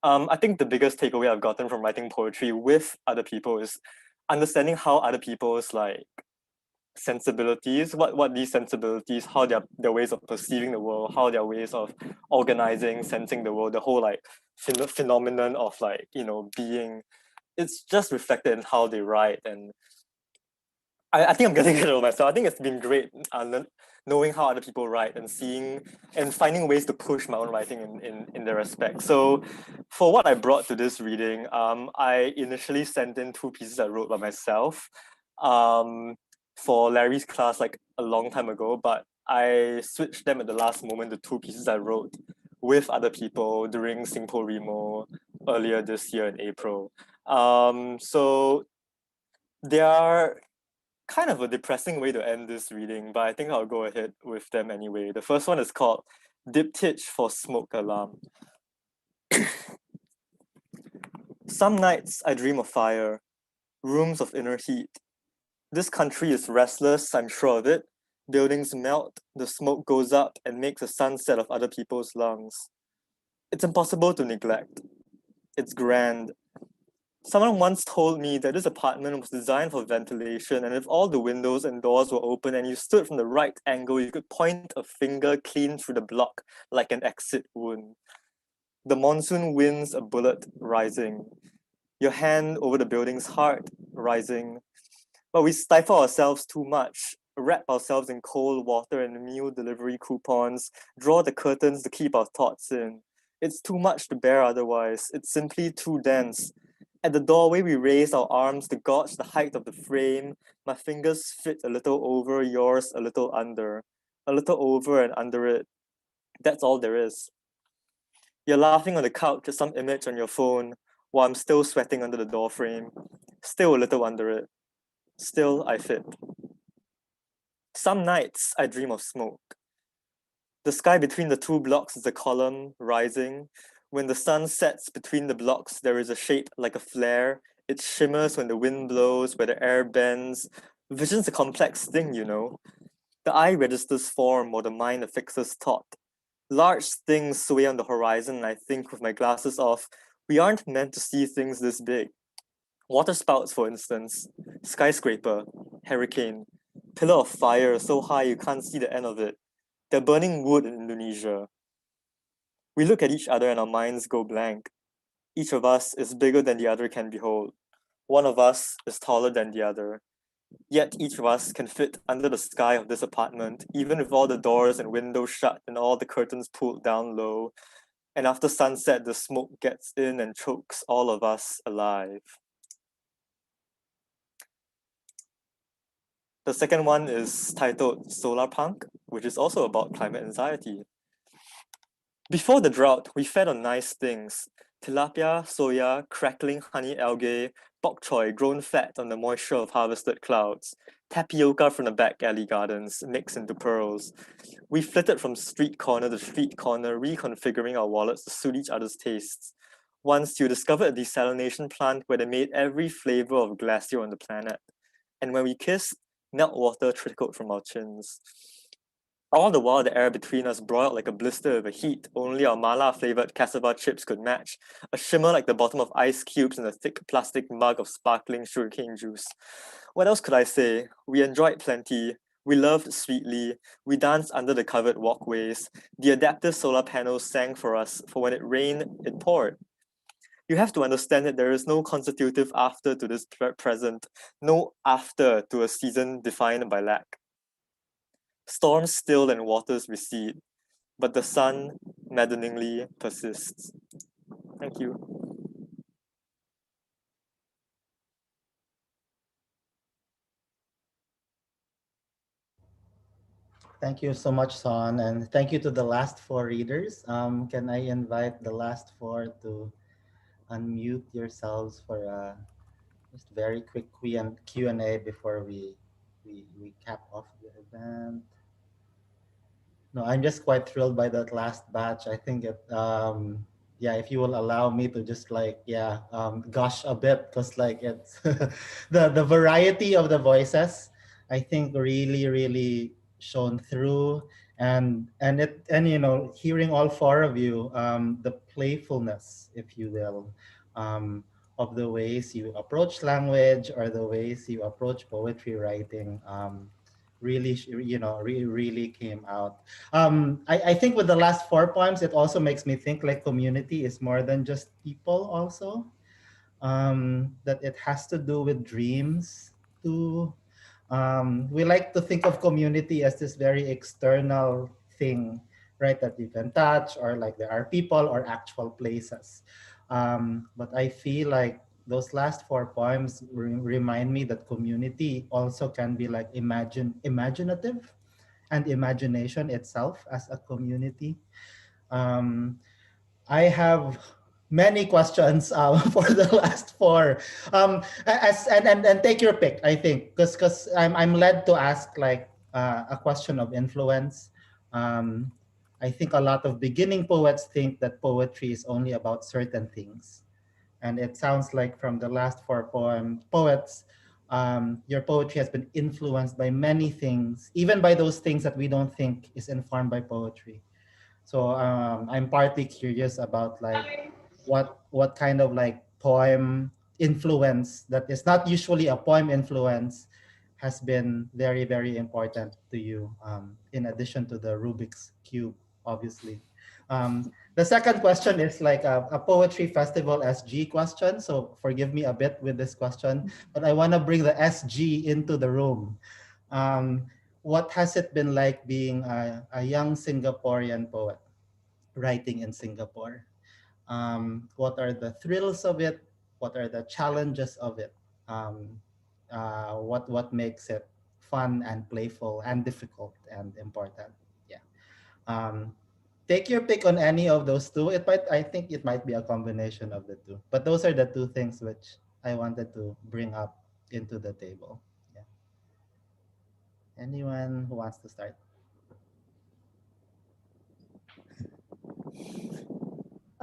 I think the biggest takeaway I've gotten from writing poetry with other people is understanding how other people's like sensibilities, what these sensibilities, how their ways of perceiving the world, how their ways of organizing, sensing the world, the whole like phenomenon of like, you know, being, it's just reflected in how they write. And I think I'm getting it over myself. I think it's been great knowing how other people write and seeing and finding ways to push my own writing in their respect. So for what I brought to this reading, I initially sent in 2 pieces I wrote by myself for Larry's class like a long time ago, but I switched them at the last moment to 2 pieces I wrote with other people during Singapore Remo earlier this year in April. So they are kind of a depressing way to end this reading, but I think I'll go ahead with them anyway. The first one is called Diptych for Smoke Alarm. Some nights I dream of fire, rooms of inner heat. This country is restless, I'm sure of it. Buildings melt, the smoke goes up and makes a sunset of other people's lungs. It's impossible to neglect. It's grand. Someone once told me that this apartment was designed for ventilation, and if all the windows and doors were open and you stood from the right angle, you could point a finger clean through the block like an exit wound. The monsoon winds a bullet rising, your hand over the building's heart rising. But we stifle ourselves too much, wrap ourselves in cold water and meal delivery coupons, draw the curtains to keep our thoughts in. It's too much to bear otherwise. It's simply too dense. At the doorway, we raise our arms to gauge the height of the frame. My fingers fit a little over, yours a little under. A little over and under it. That's all there is. You're laughing on the couch at some image on your phone, while I'm still sweating under the doorframe. Still a little under it. Still, I fit. Some nights, I dream of smoke. The sky between the two blocks is a column rising. When the sun sets between the blocks, there is a shape like a flare. It shimmers when the wind blows, where the air bends. Vision's a complex thing, you know. The eye registers form while the mind affixes thought. Large things sway on the horizon, and I think with my glasses off, we aren't meant to see things this big. Water spouts, for instance, skyscraper, hurricane, pillar of fire so high you can't see the end of it. They're burning wood in Indonesia. We look at each other and our minds go blank. Each of us is bigger than the other can behold. One of us is taller than the other. Yet each of us can fit under the sky of this apartment, even with all the doors and windows shut and all the curtains pulled down low. And after sunset, the smoke gets in and chokes all of us alive. The second one is titled Solar Punk, which is also about climate anxiety. Before the drought, we fed on nice things. Tilapia, soya, crackling honey algae, bok choy grown fat on the moisture of harvested clouds, tapioca from the back alley gardens mixed into pearls. We flitted from street corner to street corner, reconfiguring our wallets to suit each other's tastes. Once you discovered a desalination plant where they made every flavor of glacier on the planet. And when we kissed, meltwater trickled from our chins. All the while, the air between us broiled like a blister of a heat only our mala-flavored cassava chips could match, a shimmer like the bottom of ice cubes in a thick plastic mug of sparkling sugarcane juice. What else could I say? We enjoyed plenty. We loved sweetly. We danced under the covered walkways. The adaptive solar panels sang for us, for when it rained, it poured. You have to understand that there is no constitutive after to this present, no after to a season defined by lack. Storms still and waters recede, but the sun maddeningly persists. Thank you. Thank you so much, Son, and thank you to the last four readers. Can I invite the last four to unmute yourselves for a just very quick Q&A before we cap off the event? No, I'm just quite thrilled by that last batch. I think it, yeah, if you will allow me to just like, yeah, gush a bit, because like it's the variety of the voices, I think really shone through, and you know, hearing all four of you, the playfulness, if you will, of the ways you approach language or the ways you approach poetry writing, really, you know, really came out. I think with the last four poems, it also makes me think like community is more than just people also. That it has to do with dreams too. We like to think of community as this very external thing, right? That you can touch, or like there are people or actual places. But I feel like those last four poems remind me that community also can be like imaginative, and imagination itself as a community. I have many questions for the last four. And take your pick, I think, because I'm led to ask like a question of influence. I think a lot of beginning poets think that poetry is only about certain things. And it sounds like from the last four poets, your poetry has been influenced by many things, even by those things that we don't think is informed by poetry. So I'm partly curious about like what kind of like poem influence that is not usually a poem influence has been very, very important to you, in addition to the Rubik's Cube, obviously. The second question is like a poetry festival SG question. So forgive me a bit with this question, but I want to bring the SG into the room. What has it been like being a young Singaporean poet writing in Singapore? What are the thrills of it? What are the challenges of it? What makes it fun and playful and difficult and important? Yeah. Take your pick on any of those two. I think it might be a combination of the two, but those are the two things which I wanted to bring up into the table. Yeah. Anyone who wants to start?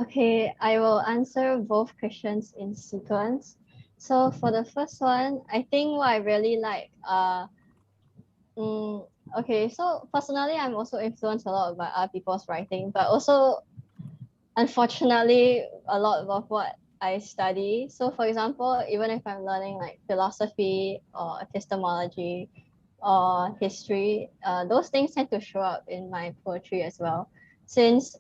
Okay, I will answer both questions in sequence. So for the first one, I think what I really like, okay, so personally, I'm also influenced a lot by other people's writing, but also, unfortunately, a lot of what I study. So for example, even if I'm learning like philosophy or epistemology or history, those things tend to show up in my poetry as well. Since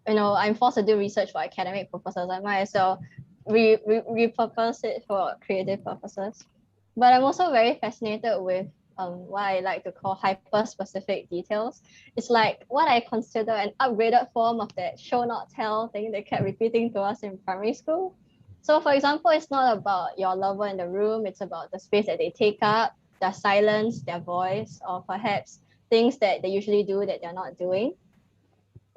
I'm forced to do research for academic purposes, I might as well repurpose it for creative purposes. But I'm also very fascinated with what I like to call hyper-specific details. It's like what I consider an upgraded form of that show not tell thing they kept repeating to us in primary school. So for example, it's not about your lover in the room, it's about the space that they take up, their silence, their voice, or perhaps things that they usually do that they're not doing.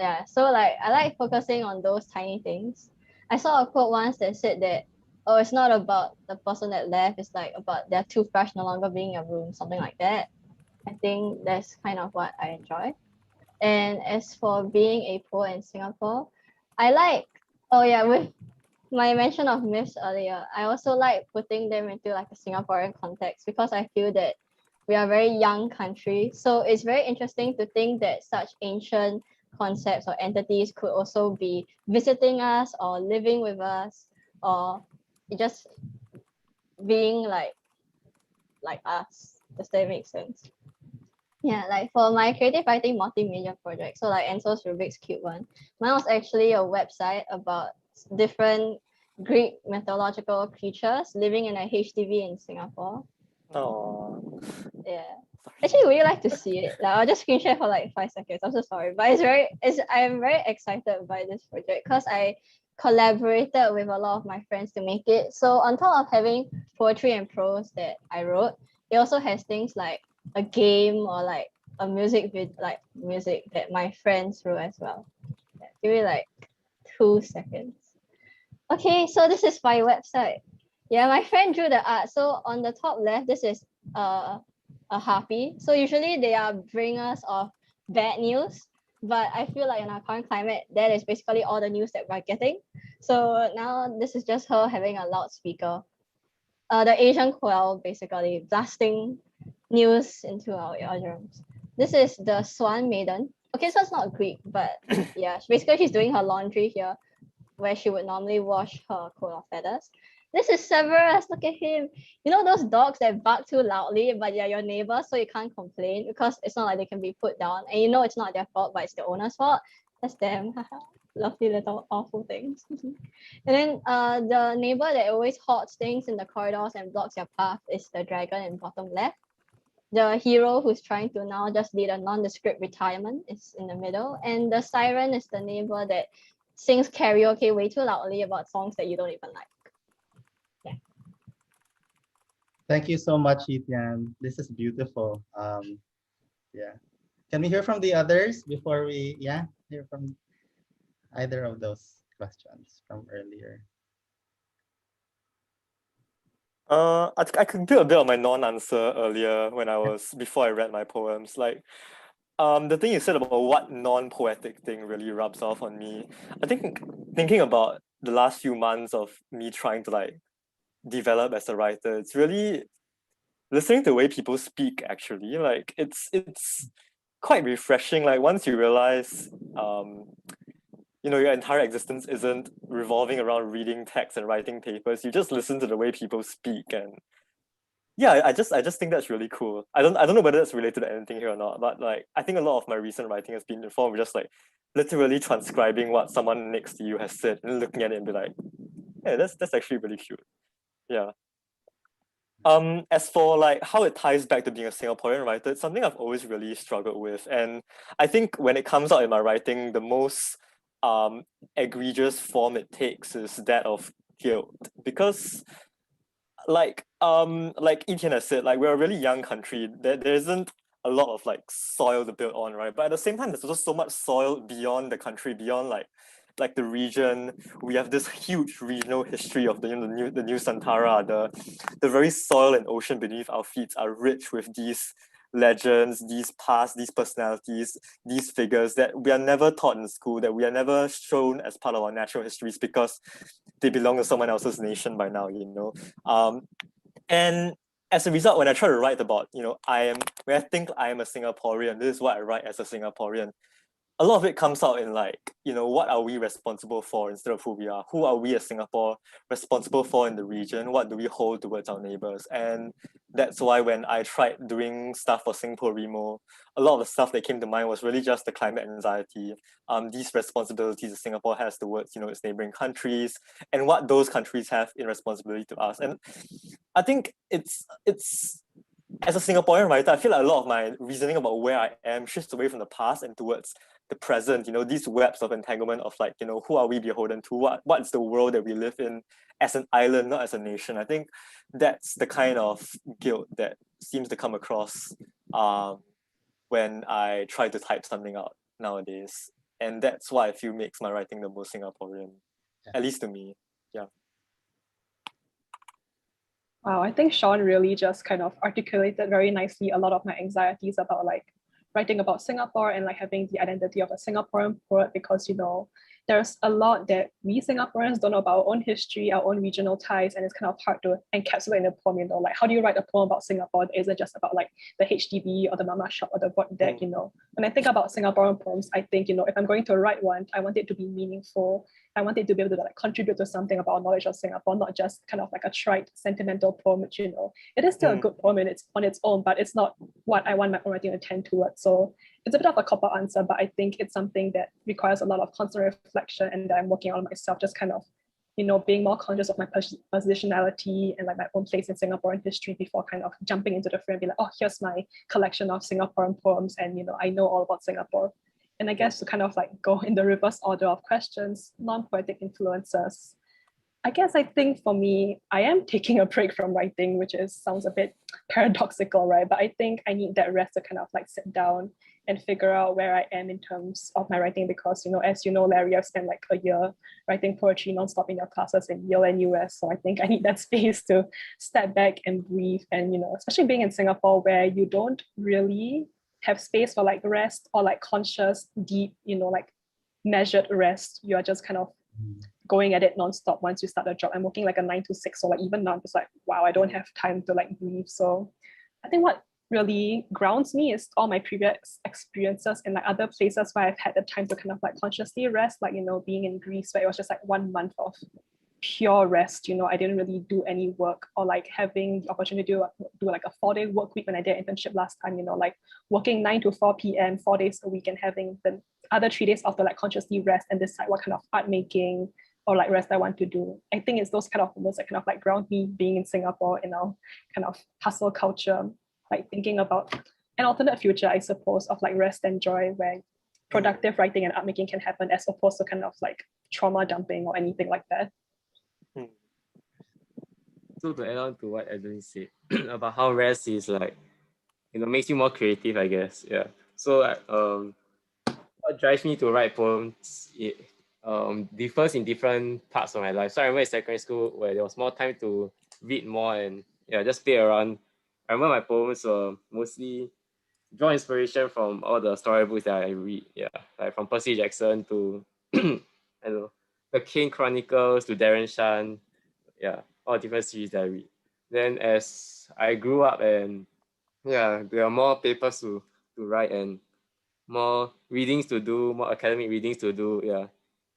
Yeah, so like I like focusing on those tiny things. I saw a quote once that said that, oh, it's not about the person that left, it's like about their toothbrush no longer being in your room, something like that. I think that's kind of what I enjoy. And as for being a poet in Singapore, I like, oh yeah, with my mention of myths earlier, I also like putting them into like a Singaporean context because I feel that we are a very young country. So it's very interesting to think that such ancient concepts or entities could also be visiting us or living with us or just being like us. Does that make sense? Yeah, like for my creative writing multimedia project, so like Enzo's Rubik's Cube one, mine was actually a website about different Greek mythological creatures living in a HDB in Singapore. Oh. Yeah. Actually, would you like to see it? Like, I'll just screen share for like 5 seconds. I'm so sorry, but I'm very excited by this project because I collaborated with a lot of my friends to make it. So on top of having poetry and prose that I wrote, it also has things like a game or like a music that my friends wrote as well. Yeah, give me like 2 seconds. Okay, so this is my website. Yeah, my friend drew the art. So on the top left, this is a harpy. So usually they are bringers of bad news, but I feel like in our current climate, that is basically all the news that we're getting. So now this is just her having a loudspeaker. The Asian quail basically blasting news into our eardrums. This is the Swan Maiden. Okay, so it's not Greek, but yeah, basically she's doing her laundry here, where she would normally wash her coat of feathers. This is Severus, look at him. You know those dogs that bark too loudly, but they're your neighbor, so you can't complain because it's not like they can be put down. And you know it's not their fault, but it's the owner's fault. That's them. Lovely little awful things. And then the neighbor that always hoards things in the corridors and blocks your path is the dragon in bottom left. The hero who's trying to now just lead a nondescript retirement is in the middle. And the siren is the neighbor that sings karaoke way too loudly about songs that you don't even like. Yeah. Thank you so much, Yi Tian. This is beautiful. Yeah. Can we hear from the others before we hear from either of those questions from earlier? I could do a bit of my non-answer earlier before I read my poems. Like, the thing you said about what non-poetic thing really rubs off on me. I think thinking about the last few months of me trying to like develop as a writer, it's really listening to the way people speak. Actually, like it's quite refreshing. Like once you realize, your entire existence isn't revolving around reading texts and writing papers. You just listen to the way people speak, and yeah, I just think that's really cool. I don't know whether that's related to anything here or not, but like I think a lot of my recent writing has been in form of just like literally transcribing what someone next to you has said and looking at it and be like, yeah, that's actually really cute. Yeah. As for like how it ties back to being a Singaporean writer, it's something I've always really struggled with. And I think when it comes out in my writing, the most egregious form it takes is that of guilt. Because like Yi Tian has said, like we're a really young country. There isn't a lot of like soil to build on, right? But at the same time, there's also so much soil beyond the country, beyond like the region. We have this huge regional history of the new Santara. The very soil and ocean beneath our feet are rich with these legends, these past, these personalities, these figures that we are never taught in school, that we are never shown as part of our natural histories because they belong to someone else's nation by now, and as a result, when I try to write about, when I think I am a Singaporean, this is what I write as a Singaporean, a lot of it comes out in like, what are we responsible for instead of who we are? Who are we as Singapore responsible for in the region? What do we hold towards our neighbors? And that's why when I tried doing stuff for Singapore Remo, a lot of the stuff that came to mind was really just the climate anxiety, these responsibilities that Singapore has towards, its neighboring countries, and what those countries have in responsibility to us. And I think it's as a Singaporean writer, I feel like a lot of my reasoning about where I am shifts away from the past and towards the present, these webs of entanglement of like, who are we beholden to? What's the world that we live in as an island, not as a nation? I think that's the kind of guilt that seems to come across when I try to type something out nowadays. And that's why I feel makes my writing the most Singaporean, at least to me. Yeah. Wow, I think Sean really just kind of articulated very nicely a lot of my anxieties about like writing about Singapore and like having the identity of a Singaporean poet, because there's a lot that we Singaporeans don't know about our own history, our own regional ties, and it's kind of hard to encapsulate in a poem, like how do you write a poem about Singapore that isn't just about like the HDB or the mama shop or the void deck, When I think about Singaporean poems, I think, if I'm going to write one, I want it to be meaningful. I want it to be able to like contribute to something about knowledge of Singapore, not just kind of like a trite sentimental poem, which, it is still a good poem and it's on its own, but it's not what I want my own writing to tend towards. So it's a bit of a cop-out answer, but I think it's something that requires a lot of constant reflection and that I'm working on myself, just kind of, being more conscious of my positionality and like my own place in Singaporean history before kind of jumping into the frame and be like, oh, here's my collection of Singaporean poems and, I know all about Singapore. And I guess to kind of like go in the reverse order of questions, non-poetic influences. I guess I think for me, I am taking a break from writing, which sounds a bit paradoxical, right? But I think I need that rest to kind of like sit down and figure out where I am in terms of my writing, because, as you know, Larry, I've spent like a year writing poetry nonstop in your classes in Yale-NUS. So I think I need that space to step back and breathe. And, especially being in Singapore where you don't really have space for like rest or like conscious, deep, like measured rest. You are just kind of going at it nonstop once you start a job. I'm working like a 9 to 6. So like even now I'm just like, wow, I don't have time to like breathe. So I think what really grounds me is all my previous experiences in like other places where I've had the time to kind of like consciously rest, like, being in Greece where it was just like 1 month of pure rest. I didn't really do any work, or like having the opportunity to do like a 4-day work week when I did an internship last time, like working 9 to 4 p.m. 4 days a week and having the other 3 days off to like consciously rest and decide what kind of art making or like rest I want to do. I think it's those kind of moments that kind of like ground me being in Singapore in our kind of hustle culture, like thinking about an alternate future, I suppose, of like rest and joy where productive writing and art making can happen, as opposed to kind of like trauma dumping or anything like that. So to add on to what Adeline said about how rest is like, makes you more creative, I guess. Yeah. So what drives me to write poems, it differs in different parts of my life. So I remember in secondary school where there was more time to read more and just play around. I remember my poems were mostly draw inspiration from all the storybooks that I read. Yeah, like from Percy Jackson to I don't know, the King Chronicles to Darren Shan. Yeah, all different series that I read. Then as I grew up and there are more papers to write and more readings to do, more academic readings to do. Yeah,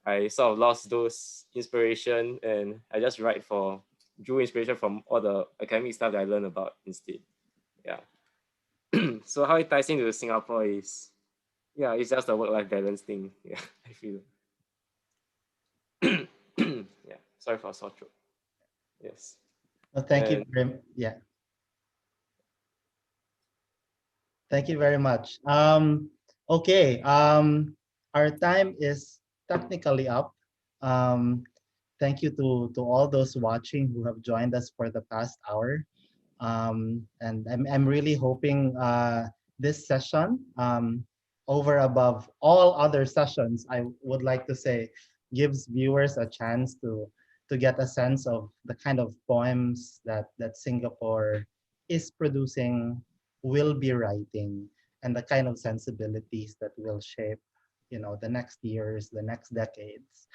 I sort of lost those inspiration, and I just drew inspiration from all the academic stuff that I learned about instead. Yeah. So how it ties into Singapore is, yeah, it's just a work-life balance thing. Yeah, I feel. Yeah, sorry for a sore throat. Yes. Well, thank you Thank you very much. Okay, our time is technically up. Thank you to all those watching who have joined us for the past hour. And I'm really hoping this session, over above all other sessions, I would like to say, gives viewers a chance to get a sense of the kind of poems that Singapore is producing, will be writing, and the kind of sensibilities that will shape, the next years, the next decades.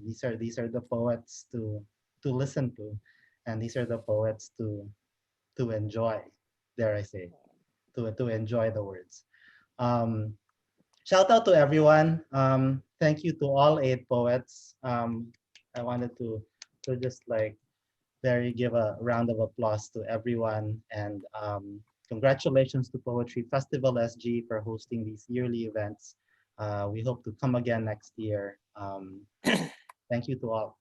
These are the poets to listen to, and these are the poets to enjoy, dare I say, to enjoy the words. Shout out to everyone. Thank you to all 8 poets. I wanted to just give a round of applause to everyone, and congratulations to Poetry Festival SG for hosting these yearly events. We hope to come again next year. Thank you to all.